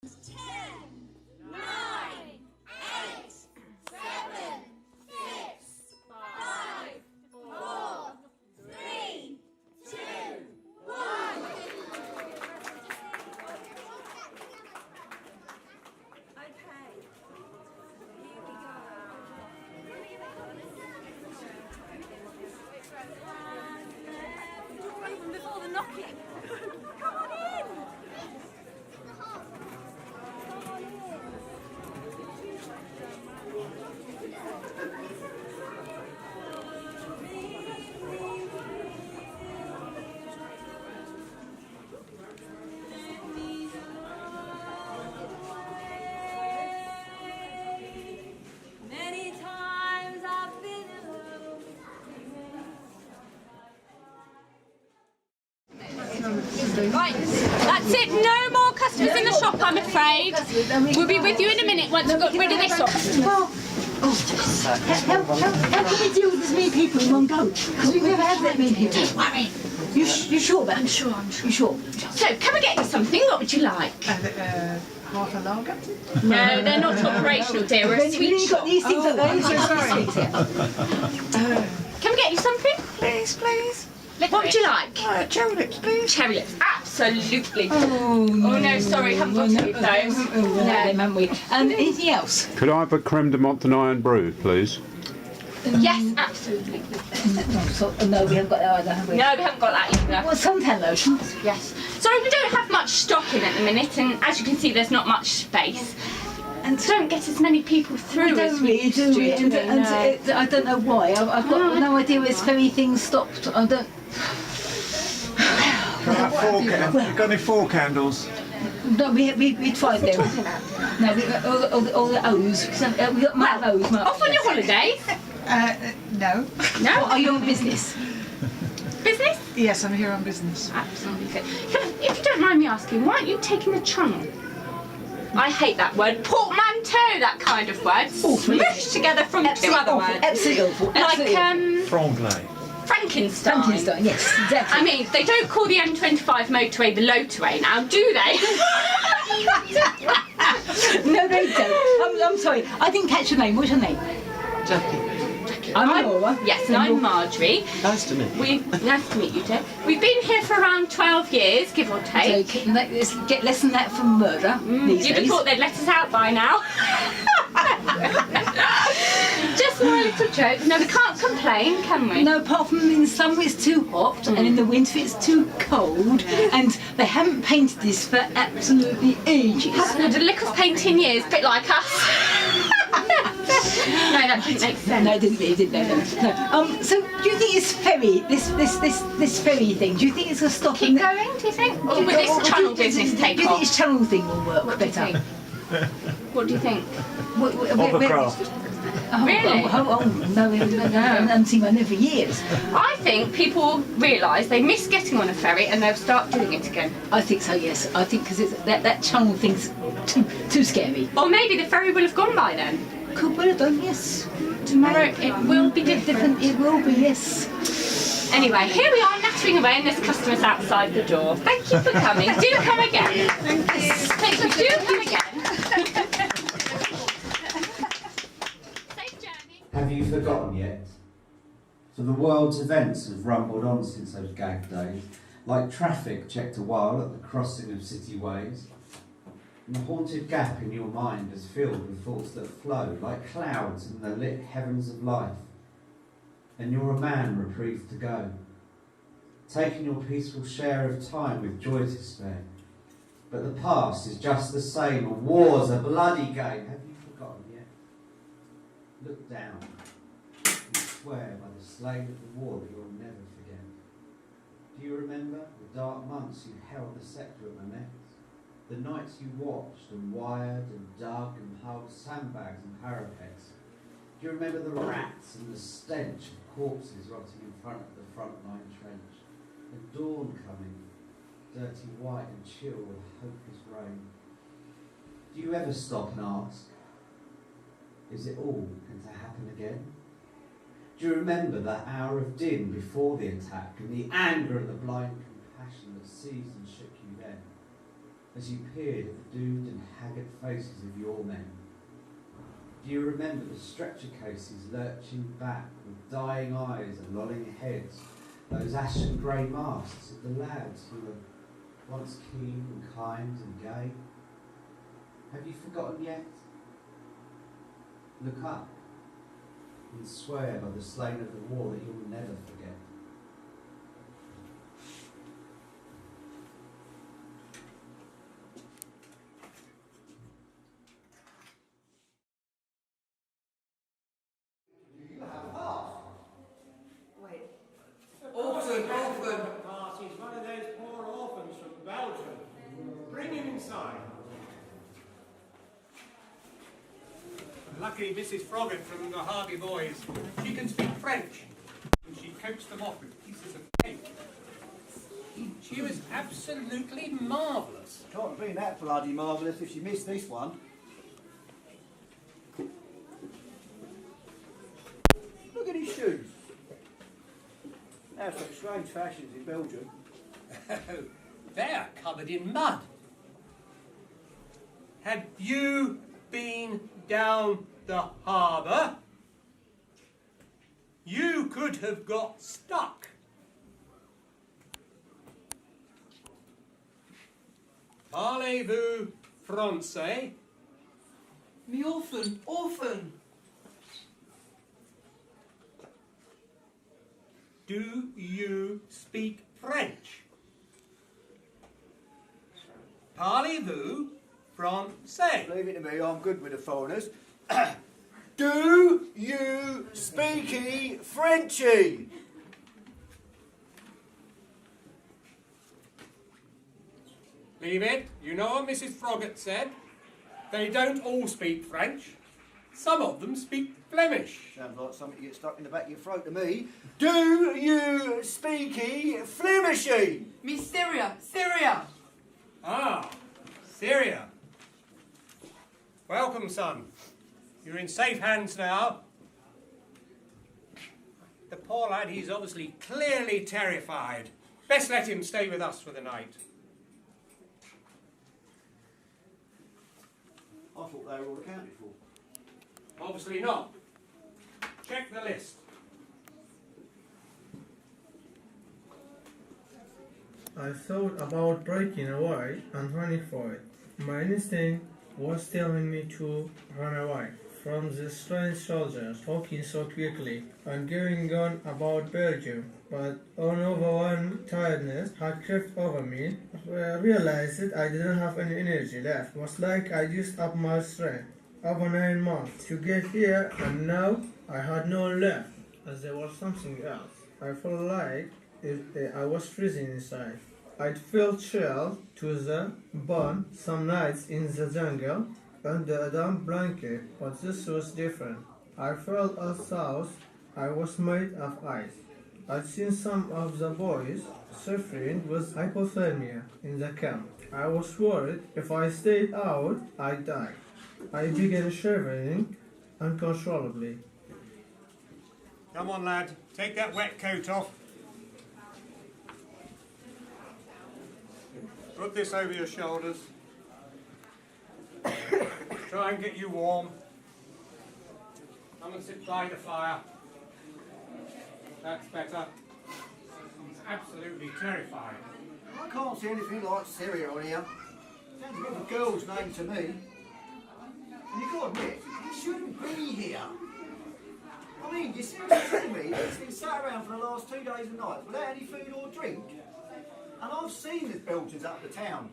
Before the knocking. Come on in. Many times I've been alone. Right, that's it. No more customers in the shop, I'm afraid. We'll be with you in a minute once we've got rid of this lot. How can we deal with as many people in one go? Because we've never had that many people. Don't worry. You sure, Ben? I'm sure. You sure? So, can we get you something? What would you like? Half a lager? No, they're not operational, dear. We're a We've sweet only got shop. these things I'm so sorry. Can we get you something? Please. What would you like? Cherry lips, please. Cherry lips. Absolutely. Oh no, sorry, haven't got any of those. No, haven't we? Anything else? Could I have a creme de Montenay and brew, please? Yes, absolutely. No, we haven't got that either, have we? No, we haven't got that either. Well, suntan lotion. Yes. Sorry, we don't have much stock in at the minute, and as you can see, there's not much space. And don't get as many people through We as don't we really, used do to, we? And no. I don't know why. I've got no idea where this very thing stopped. I don't... Can I have four? Got any 4 candles? No, we tried them. No, we got all the O's. We got my O's. Off on your holidays? No. No? Are you on business? Business? Yes, I'm here on business. Absolutely. If you don't mind me asking, why aren't you taking the channel? I hate that word. Portmanteau, that kind of word. Smushed together from two other words. Absolutely awful. Like, Franglais. Frankenstein. Frankenstein, yes, exactly. I mean, they don't call the M25 motorway the motorway now, do they? No, they don't. I'm sorry. I didn't catch your name. What's your name? Jackie. I'm Laura. Yes, and I'm Marjorie. Nice to meet you. Nice to meet you, Joe. We've been here for around 12 years, give or take. So let's get less than that from murder these You'd have days. thought they'd let us out by now. Just my little joke. No, we can't complain, can we? No, apart from in the summer it's too hot and in the winter it's too cold, and they haven't painted this for absolutely ages. Hasn't had a lick of paint in years, bit like us. No, that didn't make sense. No, it didn't really, did no. So do you think this ferry, this ferry thing, do you think it's going to stop? Keep going, do you think? Or will this channel business take Do you think off? this channel thing will work What do you better? think? What do you think? Hovercraft. Really? No, I haven't seen one there for years. I think people realise they miss getting on a ferry and they'll start doing it again. I think so, yes. I think because that channel thing's too scary. Or maybe the ferry will have gone by then. Could well have done, yes. Tomorrow it will be different. It will be, yes. Anyway, here we are nattering away and there's customers outside the door. Thank you for coming. Do come again. Thank you. Do come again. Safe journey. Have you forgotten yet? For the world's events have rumbled on since those gag days, like traffic checked a while at the crossing of city ways. And the haunted gap in your mind is filled with thoughts that flow like clouds in the lit heavens of life. And you're a man reprieved to go, taking your peaceful share of time with joy to spare. But the past is just the same, a war's a bloody game. Have you forgotten yet? Look down and swear by the slain of the war that you'll never forget. Do you remember the dark months you held the sceptre of Mehmet? The nights you watched and wired and dug and hugged sandbags and parapets? Do you remember the rats and the stench of corpses rotting in front of the front line trench? The dawn coming, dirty white and chill with hopeless rain. Do you ever stop and ask, is it all going to happen again? Do you remember that hour of din before the attack and the anger and the blind compassion that seized and shook you then? as you peered at the doomed and haggard faces of your men? Do you remember the stretcher cases lurching back with dying eyes and lolling heads, those ashen grey masks of the lads who were once keen and kind and gay? Have you forgotten yet? Look up and swear by the slain of the war that you'll never forget. Orphan! He's one of those poor orphans from Belgium. Bring him inside. Luckily, Mrs. Froggatt from the Hardy Boys, she can speak French. And she coaxed them off with pieces of cake. She was absolutely marvellous. Can't have been that bloody marvellous if she missed this one. Look at his shoes. Now some strange fashions in Belgium. They're covered in mud. Had you been down the harbour, you could have got stuck. Parlez-vous français? Me orphan. Do you speak French? Parlez-vous français? Leave it to me, I'm good with the foreigners. Do you speaky Frenchy? Leave it. You know what Mrs. Froggatt said? They don't all speak French. Some of them speak Flemish. Sounds like something you get stuck in the back of your throat to me. Do you speaky Flemishy? Me Syria. Ah, Syria. Welcome, son. You're in safe hands now. The poor lad, he's obviously clearly terrified. Best let him stay with us for the night. I thought they were all accounted for. Obviously not. Check the list. I thought about breaking away and running for it. My instinct was telling me to run away from the strange soldiers talking so quickly and going on about Belgium. But an overwhelming tiredness had crept over me. I realized that I didn't have any energy left. It was like I used up my strength over 9 months to get here, and now I had none left. As there was something else. I felt like I was freezing inside. I'd felt chilled to the bone some nights in the jungle under a damp blanket, but this was different. I felt as though I was made of ice. I'd seen some of the boys suffering with hypothermia in the camp. I was worried if I stayed out, I'd die. I began shivering uncontrollably. Come on, lad. Take that wet coat off. Put this over your shoulders. Try and get you warm. Come and sit by the fire. That's better. He's absolutely terrified. I can't see anything like Syria on here. Sounds a bit of a girl's name to me. And you've got to admit, he shouldn't be here. I mean, you seriously tell me that he's been sat around for the last 2 days and nights without any food or drink? And I've seen the Belgians up the town.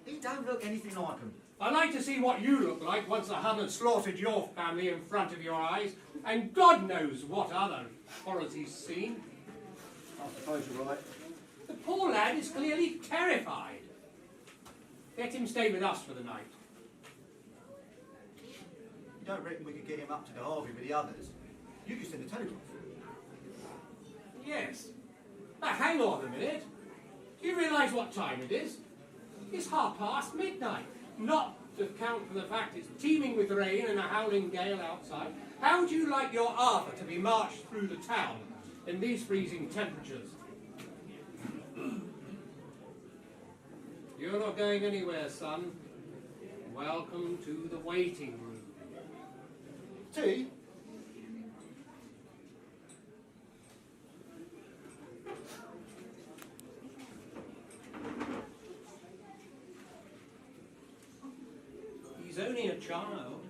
He don't look anything like them. I'd like to see what you look like once the Hun had slaughtered your family in front of your eyes, and God knows what other horrors he's seen. I suppose you're right. The poor lad is clearly terrified. Let him stay with us for the night. You don't reckon we could get him up to the Harvey with the others? You could send a telegram. Yes. But hang on a minute. Do you realise what time it is? It's midnight. Not to count for the fact it's teeming with rain and a howling gale outside. How would you like your Arthur to be marched through the town in these freezing temperatures? You're not going anywhere, son. Welcome to the waiting room. Tea? He's only a child.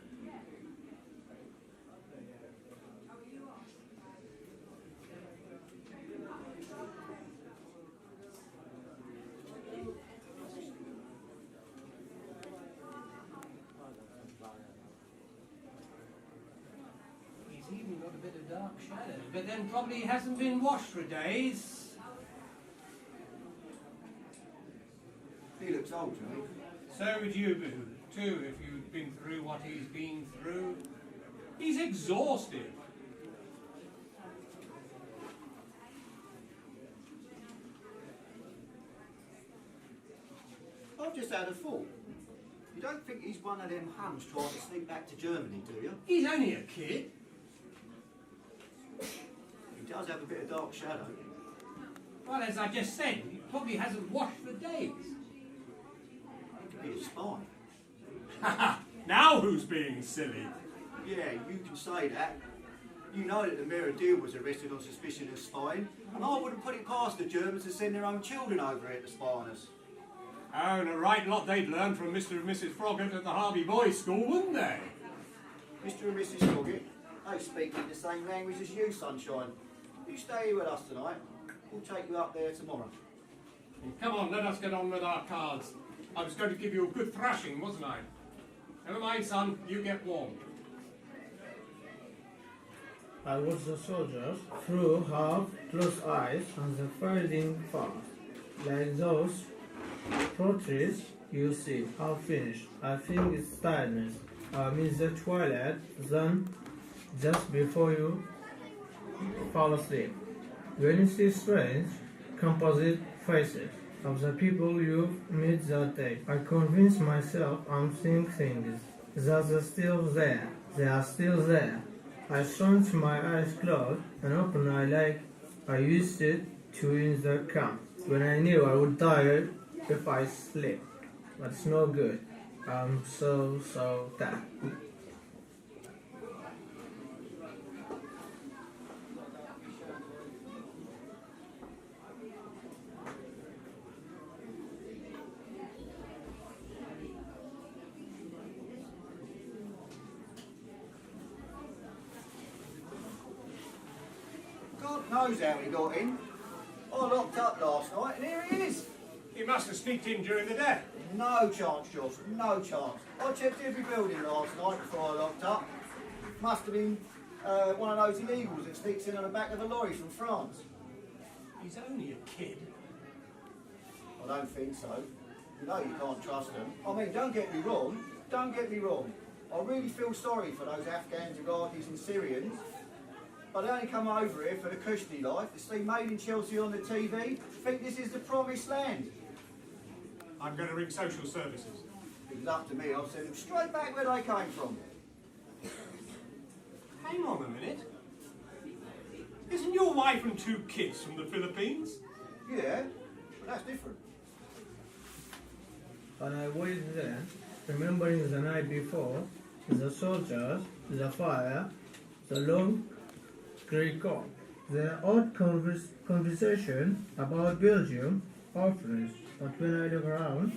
He's even got a bit of dark shadow, but then probably he hasn't been washed for days. He looks old, Johnny. So would you be, too, if you'd been through what he's been through. He's exhausted. I've just had a thought. You don't think he's one of them hams trying to sneak back to Germany, do you? He's only a kid. He does have a bit of dark shadow. Well, as I just said, he probably hasn't washed for days. He could be a spy. Now who's being silly? Yeah, you can say that. You know that the Mayor of Deal was arrested on suspicion of spying, and I wouldn't put it past the Germans to send their own children over here to spy on us. Oh, and a right lot they'd learn from Mr. and Mrs. Froggett at the Harvey Boys' School, wouldn't they? Mr. and Mrs. Froggett, they speak in the same language as you, Sunshine. You stay here with us tonight. We'll take you up there tomorrow. Come on, let us get on with our cards. I was going to give you a good thrashing, wasn't I? Never mind, son, you get warm. I watched the soldiers through half-closed eyes and the fighting fast, like those portraits you see, half finished. I think it's tiredness. I'm in the twilight, then just before you fall asleep. When you see strange, composite faces of the people you've met that day, I convince myself I'm seeing things that are still there. They are still there. I shrunk my eyes closed and open eye like I used it to in the camp, when I knew I would die if I slept. But it's no good. I'm so tired. God knows how he got in. I locked up last night and here he is. He must have sneaked in during the day. No chance, Josh, no chance. I checked every building last night before I locked up. Must have been one of those illegals that sneaks in on the back of a lorry from France. He's only a kid. I don't think so. You know you can't trust them. I mean, don't get me wrong. I really feel sorry for those Afghans, Iraqis and Syrians. But they only come over here for the cushy life, to see Made in Chelsea on the TV, think this is the promised land. I'm going to ring social services. If it's up to me, I'll send them straight back where they came from. Hang on a minute. Isn't your wife and 2 kids from the Philippines? Yeah, but that's different. And I waited there, remembering the night before, the soldiers, the fire, the long grey coat, the odd conversation about Belgium, orphans. But when I look around,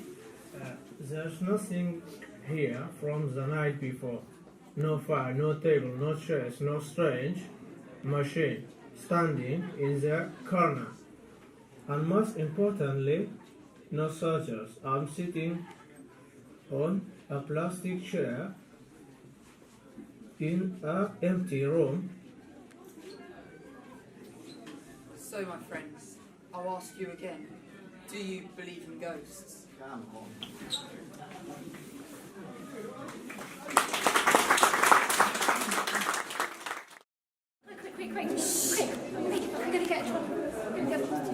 there's nothing here from the night before. No fire, no table, no chairs, no strange machine standing in the corner. And most importantly, no soldiers. I'm sitting on a plastic chair in an empty room. So, my friends, I'll ask you again. Do you believe in ghosts? Come on. Quick, I'm gonna get a trouble.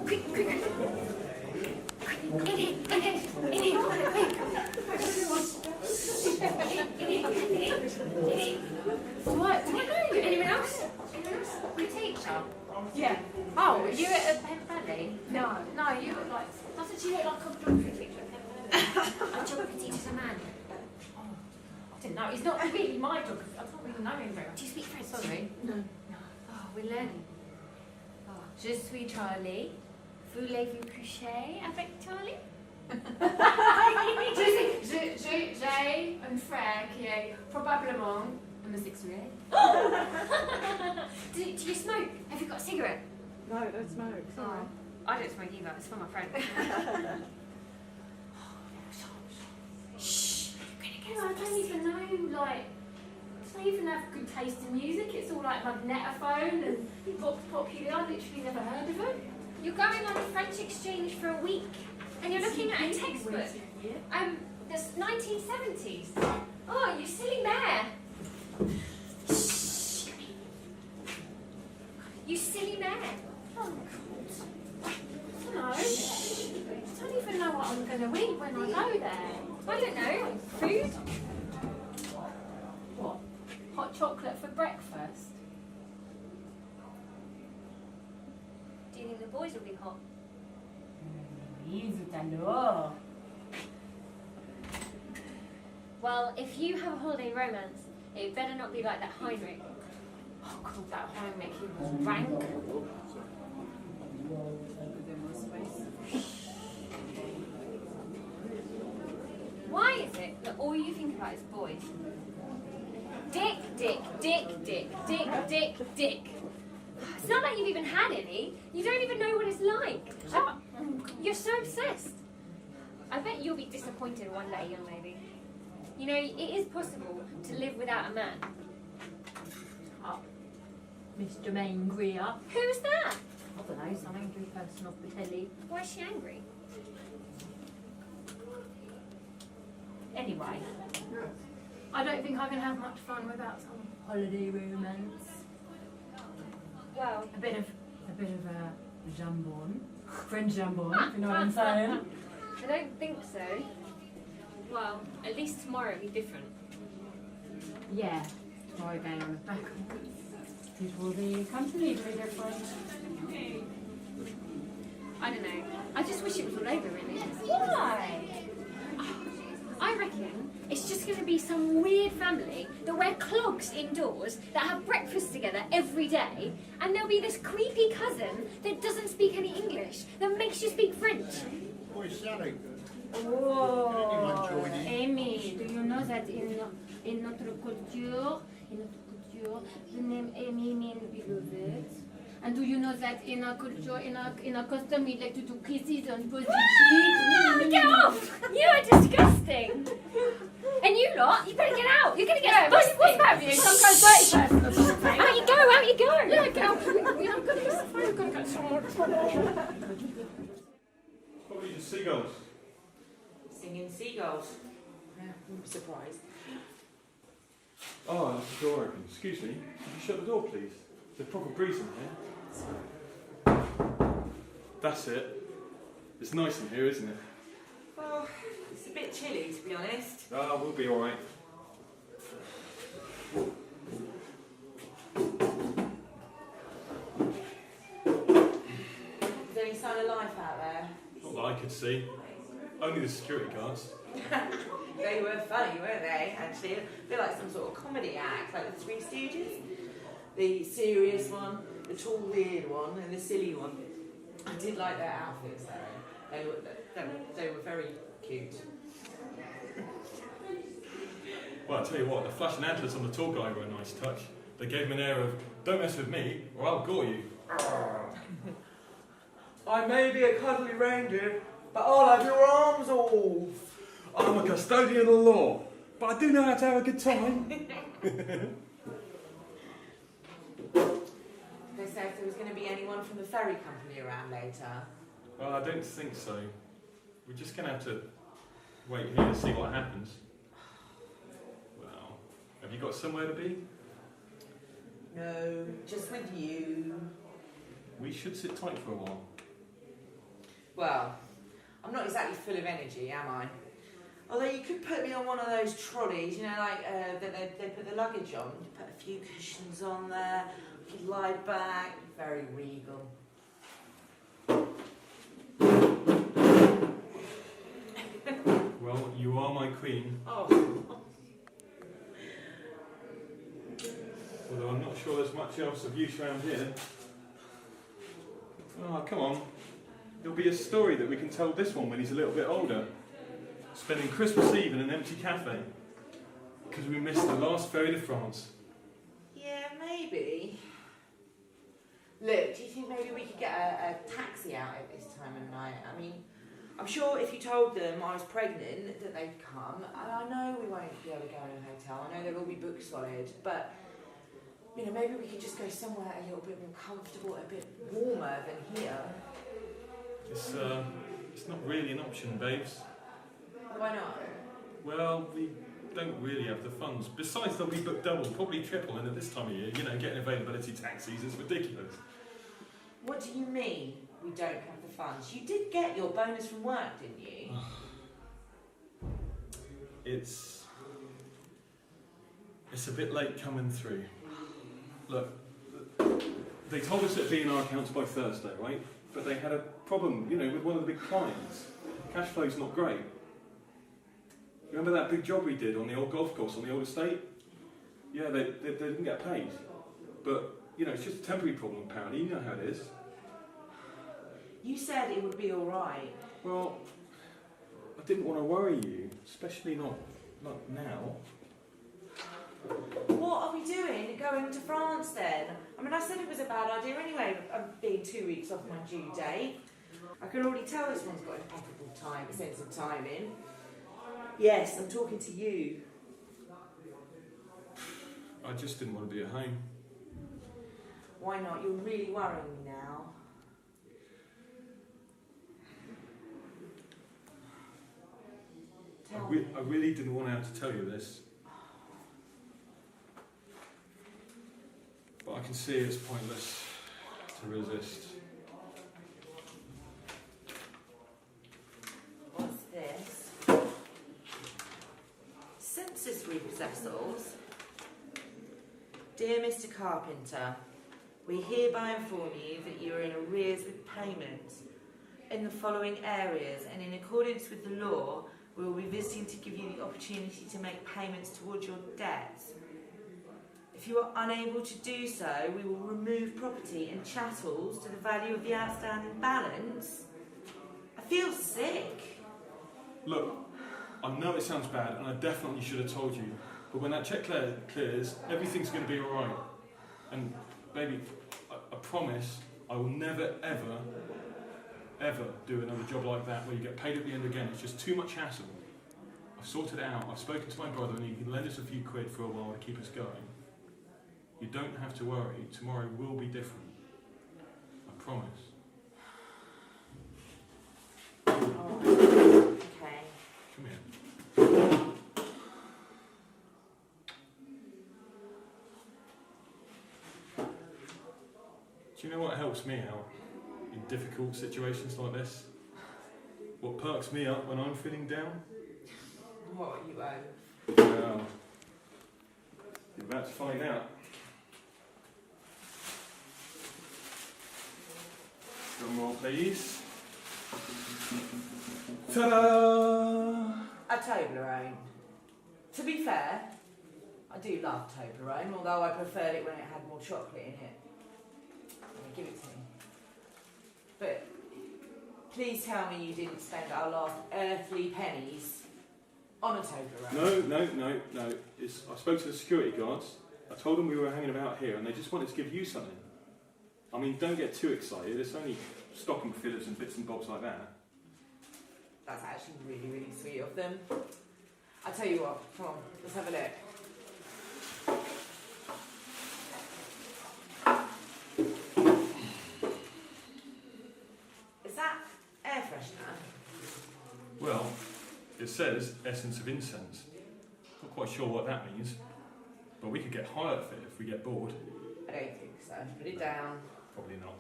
Quick. In here, quick. What? Anyone else? The teacher? Yeah. Oh, you at Penn Valley? No, you look like... I said you look like a geography teacher at Penn Valley. A geography teacher's a man. Oh, I didn't know. He's not really my geography. I don't really know him very much. Do you speak French? Sorry. No. Oh, we're learning. Oh, je suis Charlie. Voulez-vous coucher avec Charlie? J'ai un frère qui est probablement homosexuel. do you smoke? Have you got a cigarette? No, I don't smoke. Sorry. Oh, I don't smoke either. It's for my friend. Shh! You're gonna get I don't even know, like, I don't even have good taste in music. It's all like magnetophone and Vox Populi. I've literally never heard of it. You're going on a French exchange for a week, and you're looking at a textbook. That's 1970s. Oh, you silly mare! Shh! You silly mare! Oh God! No. I don't even know what I'm going to eat when I go there. I don't know. Food? What? Hot chocolate for breakfast? Do you think the boys will be hot? Well, if you have a holiday romance, it better not be like that Heinrich. Oh God, that Heinrich, he was rank. Why is it that all you think about is boys? Dick, dick, dick, dick, dick, dick, dick. It's not like you've even had any. You don't even know what it's like. You're so obsessed. I bet you'll be disappointed one day, young lady. You know, it is possible to live without a man. Oh, Mr. Mangria. Who's that? I don't know, some angry person off the telly. Why is she angry? Anyway, I don't think I can have much fun without some holiday romance. Well, A bit of a jambon. French jambon, if you know what I'm saying. I don't think so. Well, at least tomorrow will be different. Yeah, tomorrow going on the back. It will be completely different. I don't know. I just wish it was all over, really. Why? I reckon it's just going to be some weird family that wear clogs indoors, that have breakfast together every day, and there'll be this creepy cousin that doesn't speak any English, that makes you speak French. Boy, Sally. Oh, Amy, do you know that in notre culture, the name Amy means beloved? And do you know that in our culture, in our custom, we like to do kisses on both the cheeks? Get off! You are disgusting! And you lot, you better get out! You're going to get busted! What's that with you? Some kind of dirty person or something? Out you go, out you go! Yeah, get out! I'm going to get some I'm going to get some more. Probably just seagulls. Singing seagulls. Yeah, I'm surprised. Oh, that's the door open. Excuse me. Could you shut the door, please? There's proper breeze in here. That's it. It's nice in here, isn't it? Well, it's a bit chilly, to be honest. Ah, we'll be alright. Is there any sign of life out there? Not that I could see. Only the security guards. They were funny, weren't they? Actually, a bit like some sort of comedy act, like the Three Stooges. The serious one, the tall weird one, and the silly one. I did like their outfits though. They were very cute. Well, I'll tell you what, the flashing antlers on the tall guy were a nice touch. They gave him an air of, don't mess with me, or I'll gore you. I may be a cuddly reindeer, but I'll have your arms off. I'm a custodian of the law, but I do know how to have a good time. They said if there was going to be anyone from the ferry company around later. Well, I don't think so. We're just going to have to wait here and see what happens. Well, have you got somewhere to be? No, just with you. We should sit tight for a while. Well, I'm not exactly full of energy, am I? Although you could put me on one of those trolleys, you know, like they put the luggage on, you put a few cushions on there, you could lie back, very regal. Well, You are my queen. Oh. Although I'm not sure there's much else of use around here. Oh, come on. There'll be a story that we can tell this one when he's a little bit older. Spending Christmas Eve in an empty cafe. Because we missed the last ferry to France. Yeah, maybe. Look, do you think maybe we could get a taxi out at this time of night? I mean, I'm sure if you told them I was pregnant that they'd come. And I know we won't be able to go in a hotel. I know they'll all be book solid. But, you know, maybe we could just go somewhere a little bit more comfortable, a bit warmer than here. It's not really an option, babes. Why not? Well, we don't really have the funds. Besides, they'll be booked double, probably triple, and at this time of year, you know, getting availability taxis is ridiculous. What do you mean we don't have the funds? You did get your bonus from work, didn't you? It's a bit late coming through. Look, they told us it'd be in our accounts by Thursday, right? But they had a problem, you know, with one of the big clients. Cash flow's not great. Remember that big job we did on the old golf course, on the old estate? Yeah, they didn't get paid. But, you know, it's just a temporary problem, apparently. You know how it is. You said it would be all right. Well, I didn't want to worry you, especially not now. What are we doing going to France then? I mean, I said it was a bad idea anyway, I'm being 2 weeks off my due date. I can already tell this one's got impeccable time, a sense of timing. Yes, I'm talking to you. I just didn't want to be at home. Why not? You're really worrying me now. I really didn't want to have to tell you this. But I can see it's pointless to resist. What's this? Census repossessals. Dear Mr. Carpenter, we hereby inform you that you are in arrears with payment in the following areas, and in accordance with the law, we will be visiting to give you the opportunity to make payments towards your debts. If you are unable to do so, we will remove property and chattels to the value of the outstanding balance. I feel sick. Look, I know it sounds bad, and I definitely should have told you, but when that check clears, everything's going to be alright. And, baby, I promise I will never, ever do another job like that where you get paid at the end again. It's just too much hassle. I've sorted it out. I've spoken to my brother, and he can lend us a few quid for a while to keep us going. You don't have to worry. Tomorrow will be different. I promise. Oh, okay. Come here. Do you know what helps me out in difficult situations like this? What perks me up when I'm feeling down? What are you owe? Well, you're about to find out. Drum roll, please. Ta-da! A Toblerone. To be fair, I do love Toblerone, although I preferred it when it had more chocolate in it. Give it to me. But please tell me you didn't spend our last earthly pennies on a Toblerone. No. I spoke to the security guards. I told them we were hanging about here, and they just wanted to give you something. I mean, don't get too excited. It's only stocking fillers and bits and bobs like that. That's actually really, really sweet of them. I tell you what, come on, let's have a look. Is that air freshener? Well, it says essence of incense. Not quite sure what that means, but we could get high off it if we get bored. I don't think so. Put it down. Probably not.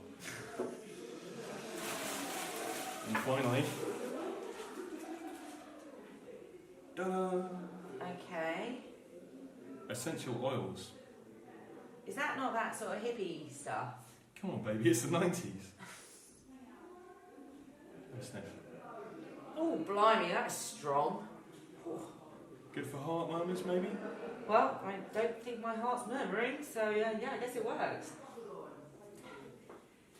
And finally, ta-da! Okay. Essential oils. Is that not that sort of hippie stuff? Come on, baby, it's the 90s. Have a sniff. Oh, blimey, that's strong. Good for heart murmurs, maybe? Well, I don't think my heart's murmuring, so yeah, I guess it works.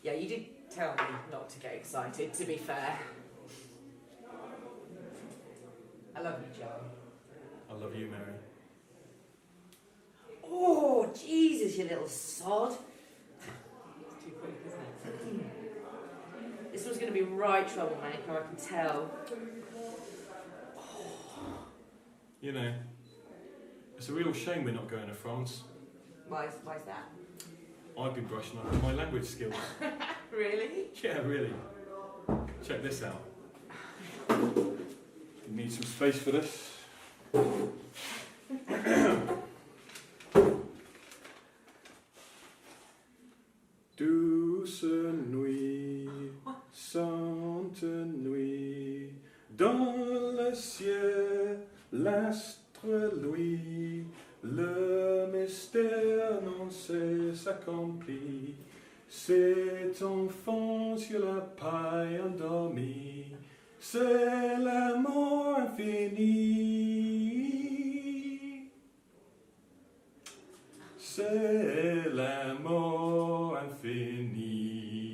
Yeah, you did tell me not to get excited, to be fair. I love you, Joe. I love you, Mary. Oh, Jesus, you little sod. It's too quick, isn't it? This one's going to be right troublemaker, I can tell. You know, it's a real shame we're not going to France. Why's that? I've been brushing up on my language skills. Really? Yeah, really. Check this out. You need some space for this. Douce nuit, sainte nuit, dans le ciel, l'astre luit, le mystère non s'accomplit. Cet enfant sur la paille endormi, c'est l'amour infini. C'est l'amour infini.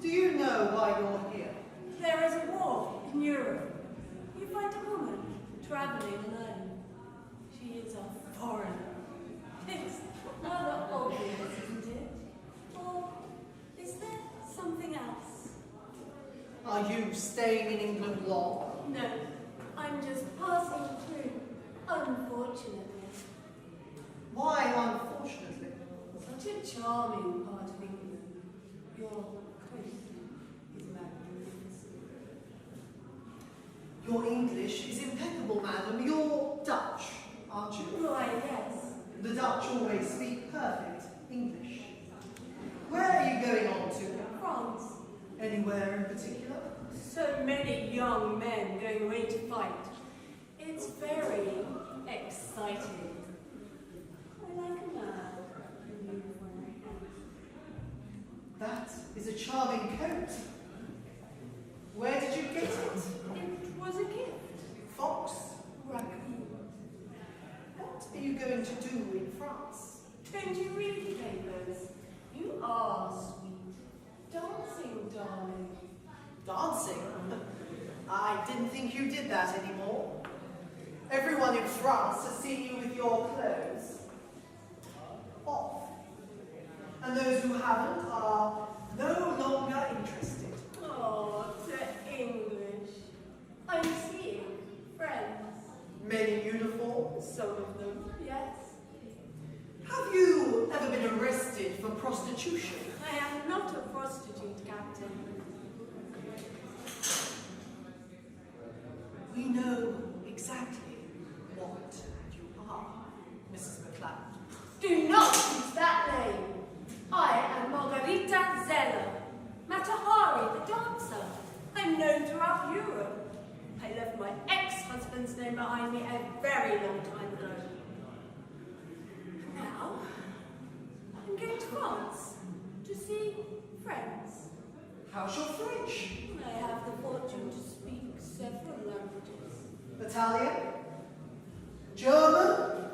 Do you know why you're here? There is a war in Europe. You find a woman travelling alone. She is a foreigner. It's rather obvious, isn't it? Or is there something else? Are you staying in England long? No, I'm just passing through, unfortunately. Why, unfortunately? Such a charming part of England. Your coast is magnificent. Your English is impeccable, madam. You're Dutch, aren't you? Why, yes. The Dutch always speak perfect English. Where are you going on to? France. Anywhere in particular? So many young men going away to fight. It's very exciting. I like a man. That is a charming coat. Where did you get it? It was a gift. Fox? Rugby. What are you going to do in France? Don't you read the papers? You are sweet. Dancing, darling. Dancing? I didn't think you did that anymore. Everyone in France has seen you with your clothes off. And those who haven't are no longer interested. Oh, the English. I'm seeing friends. Many uniforms? Some of them, yes. Have you ever been arrested for prostitution? I am not a prostitute, Captain. We know exactly what you are, Mrs. McLeod. Do not use that name. I am Margarita Zeller, Matahari the dancer. I'm known throughout Europe. I left my ex-husband's name behind me a very long time ago. Now, I'm going to France to see friends. How's your French? I have the fortune to speak several languages. Italian? German?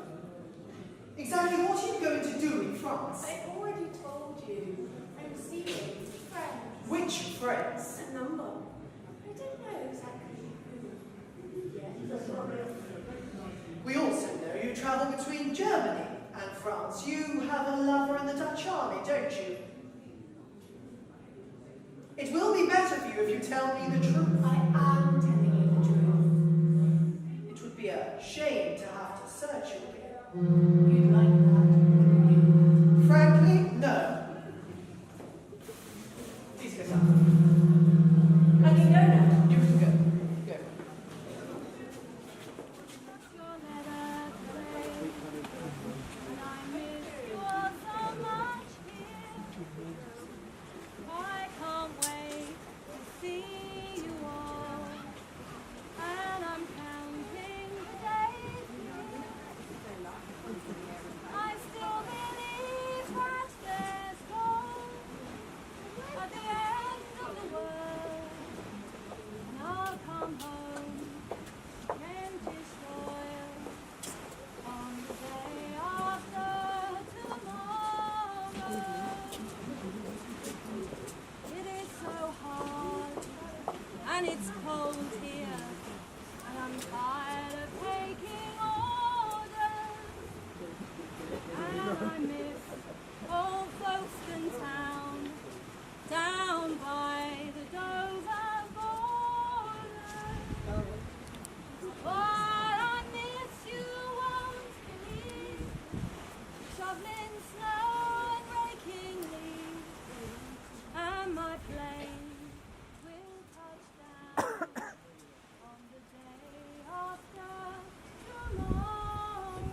Exactly what are you going to do in France? I already told you. I'm seeing friends. Which friends? A number. I don't know exactly who yet. We also know you travel between Germany and France. You have a lover in the Dutch army, don't you? It will be better for you if you tell me the truth. I am telling you the truth. It would be a shame to have to search you again. You'd like that, wouldn't you? Frankly, no. Please get up. I can go now. You can go. Go. I come and it's cold here, and I'm tired of taking orders, and I miss old Folkestone town, down by the Dover border. But I miss you, won't believe, shoveling snow and raking leaves, and my plane will touch down on the day after tomorrow.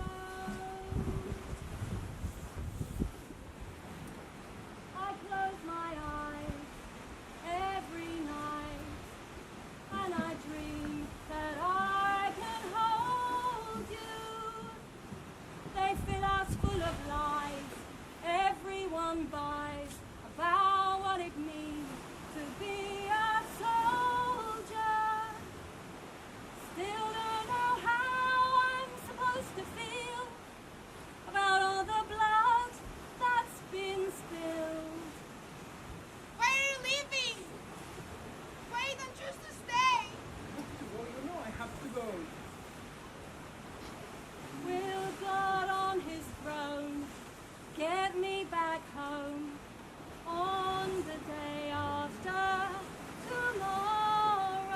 I close my eyes every night, and I dream that I can hold you. They fill us full of lies, everyone buys about what it means to be a soldier. Still don't know how I'm supposed to feel about all the blood that's been spilled. Why are you leaving? Why don't you just stay? Well, you know I have to go. Will God on his throne get me back home on the day after tomorrow?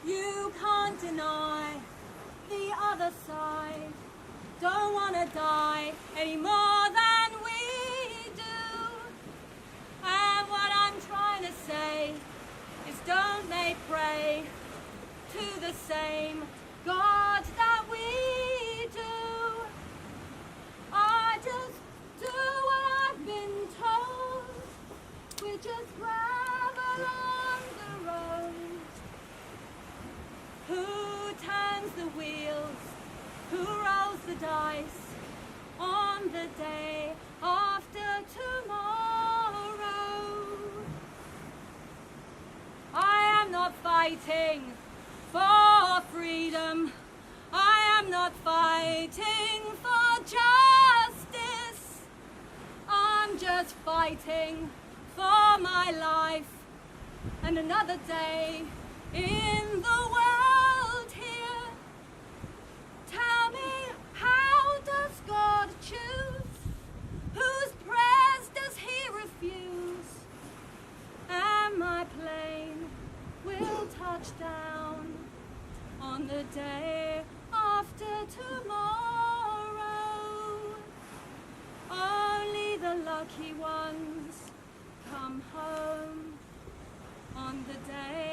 You can't deny the other side don't want to die any more than we do. And what I'm trying to say is don't they pray to the same God that we do. I just do what I've been told. We just gravel on the road. Who turns the wheels? Who rolls the dice on the day after tomorrow? I am not fighting for freedom. I am not fighting for justice. I'm just fighting for my life and another day in the world here. Tell me, how does God choose? Whose prayers does he refuse? And my plane will touch down on the day after tomorrow. Only the lucky ones come home on the day